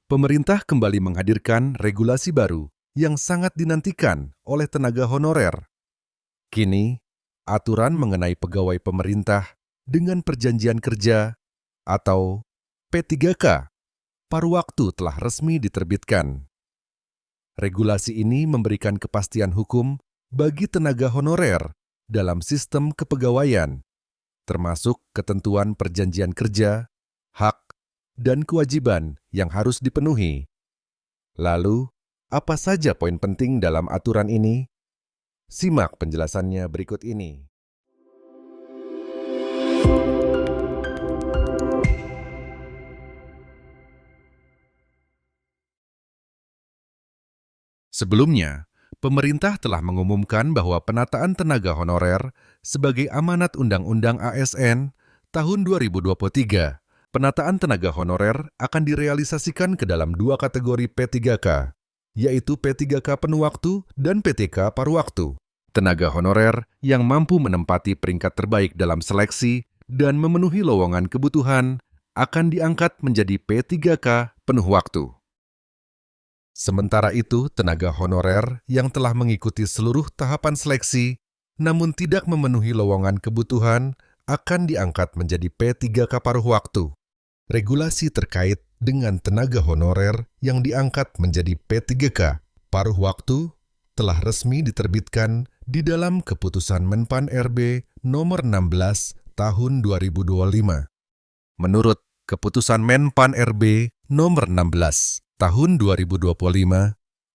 Pemerintah kembali menghadirkan regulasi baru yang sangat dinantikan oleh tenaga honorer. Kini, aturan mengenai pegawai pemerintah dengan perjanjian kerja atau P3K paruh waktu telah resmi diterbitkan. Regulasi ini memberikan kepastian hukum bagi tenaga honorer dalam sistem kepegawaian, termasuk ketentuan perjanjian kerja, hak, dan kewajiban yang harus dipenuhi. Lalu, apa saja poin penting dalam aturan ini? Simak penjelasannya berikut ini. Sebelumnya, pemerintah telah mengumumkan bahwa penataan tenaga honorer sebagai amanat Undang-Undang ASN tahun 2023. Penataan tenaga honorer akan direalisasikan ke dalam dua kategori P3K, yaitu P3K penuh waktu dan PTK paruh waktu. Tenaga honorer yang mampu menempati peringkat terbaik dalam seleksi dan memenuhi lowongan kebutuhan akan diangkat menjadi P3K penuh waktu. Sementara itu, tenaga honorer yang telah mengikuti seluruh tahapan seleksi namun tidak memenuhi lowongan kebutuhan akan diangkat menjadi P3K paruh waktu. Regulasi terkait dengan tenaga honorer yang diangkat menjadi P3K paruh waktu telah resmi diterbitkan di dalam Keputusan Menpan RB Nomor 16 Tahun 2025. Menurut Keputusan Menpan RB Nomor 16 Tahun 2025,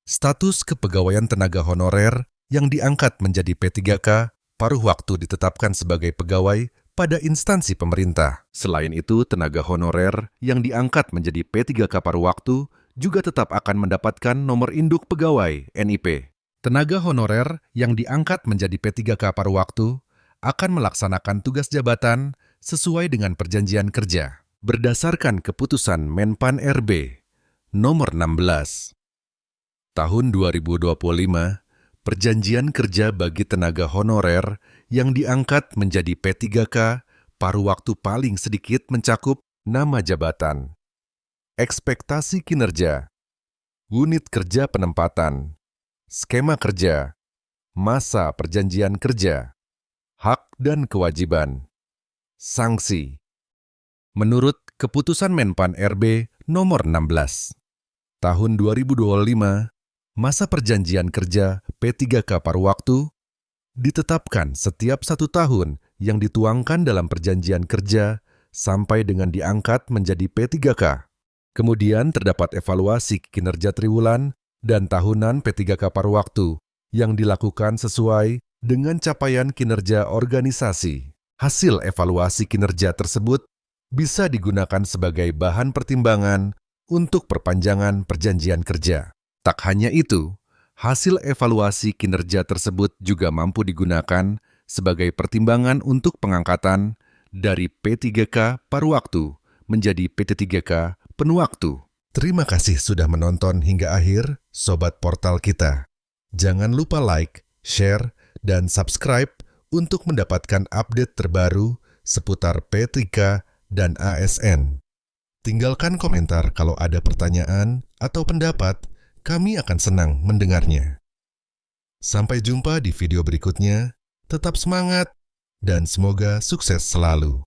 status kepegawaian tenaga honorer yang diangkat menjadi P3K paruh waktu ditetapkan sebagai pegawai pada instansi pemerintah. Selain itu, tenaga honorer yang diangkat menjadi P3K paruh waktu juga tetap akan mendapatkan nomor induk pegawai NIP. Tenaga honorer yang diangkat menjadi P3K paruh waktu akan melaksanakan tugas jabatan sesuai dengan perjanjian kerja berdasarkan Keputusan Menpan RB Nomor 16 Tahun 2025. Perjanjian kerja bagi tenaga honorer yang diangkat menjadi P3K paruh waktu paling sedikit mencakup nama jabatan, ekspektasi kinerja, unit kerja penempatan, skema kerja, masa perjanjian kerja, hak dan kewajiban, sanksi. Menurut Keputusan Menpan RB Nomor 16 Tahun 2025, masa perjanjian kerja P3K paruh waktu ditetapkan setiap 1 tahun yang dituangkan dalam perjanjian kerja sampai dengan diangkat menjadi P3K. Kemudian terdapat evaluasi kinerja triwulan dan tahunan P3K paruh waktu yang dilakukan sesuai dengan capaian kinerja organisasi. Hasil evaluasi kinerja tersebut bisa digunakan sebagai bahan pertimbangan untuk perpanjangan perjanjian kerja. Tak hanya itu, hasil evaluasi kinerja tersebut juga mampu digunakan sebagai pertimbangan untuk pengangkatan dari P3K paruh waktu menjadi P3K penuh waktu. Terima kasih sudah menonton hingga akhir, Sobat Portal kita. Jangan lupa like, share, dan subscribe untuk mendapatkan update terbaru seputar P3K dan ASN. Tinggalkan komentar kalau ada pertanyaan atau pendapat. Kami akan senang mendengarnya. Sampai jumpa di video berikutnya. Tetap semangat dan semoga sukses selalu.